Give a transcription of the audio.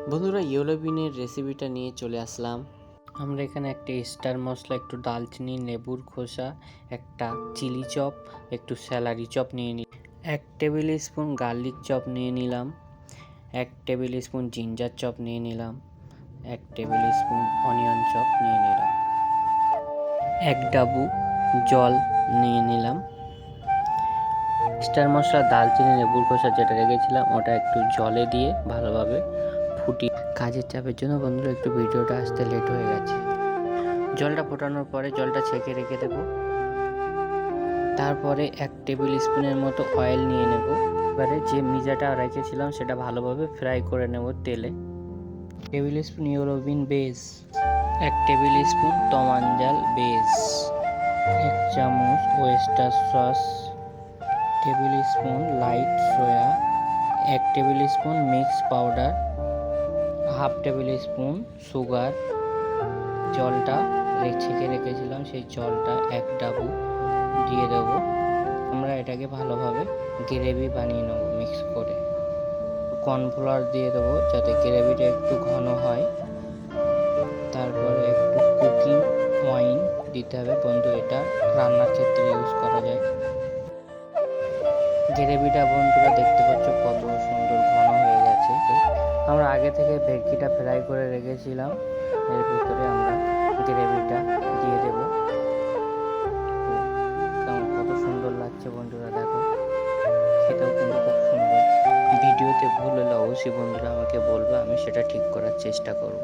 বন্ধুরা, ইয়েলো বিনের রেসিপিটা নিয়ে চলে আসলাম। আমরা এখানে একটা স্টার মশলা, একটু দালচিনি, লেবুর খোসা, একটা চিলি চপ, একটু স্যালারি চপ নিয়ে নিই, 1 টেবিল স্পুন গার্লিক চপ নিয়ে নিলাম, 1 টেবিল স্পুন জিঞ্জার চপ নিয়ে নিলাম, 1 টেবিল স্পুন অনিয়ন চপ নিয়ে নিলাম, 1 ডাবু জল নিয়ে নিলাম। স্টার মশলা, দালচিনি, লেবুর খোসা যেটা রেখেছিলাম ওটা একটু জলে দিয়ে ভালোভাবে ফুটিয়ে, কাজের চাপের জন্য বন্ধুরা একটু ভিডিওটা আসতে লেট হয়ে গেছে। জলটা ফোটানোর পরে জলটা ছেঁকে রেখে দেব। তারপরে 1 টেবিল স্পুনের মতো অয়েল নিয়ে নেব। এবারে যে মিজাটা রেখেছিলাম সেটা ভালোভাবে ফ্রাই করে নেব তেলে। টেবিল স্পুন ইয়েলো বিন বেস, 1 টেবিল স্পুন তমাঞ্জাল বেস, 1 চামচ oyster sauce, table spoon light soya, 1 table spoon mix powder, 1/2 table spoon sugar. জলটা ছেঁকে রেখেছিলাম সেই জলটা 1 ডাবু দিয়ে দেব। আমরা এটাকে ভালোভাবে গ্রেভি বানিয়ে নেব মিক্স করে। কর্নফ্লাওয়ার দিয়ে দেবো যাতে গ্রেভিটা একটু ঘন হয়। তারপরে একটু কুকিং অয়েল দিতে হবে বন্ধু, এটা রান্নার ক্ষেত্রে ইউজ করা যায়। গ্রেভিটা বন্ধুরা দেখতে পাচ্ছ কত সুন্দর ঘন হয়ে গেছে। আমরা আগে থেকে ভেটকিটা ফ্রাই করে রেখেছিলাম, এর ভিতরে আমরা গ্রেভিটা দিয়ে দেব। কত সুন্দর লাগছে বন্ধুরা, দেখো খেতেও কিন্তু খুব সুন্দর। ভিডিওতে ভুল হলে অবশ্যই বন্ধুরা আমাকে বলবে, আমি সেটা ঠিক করার চেষ্টা করব।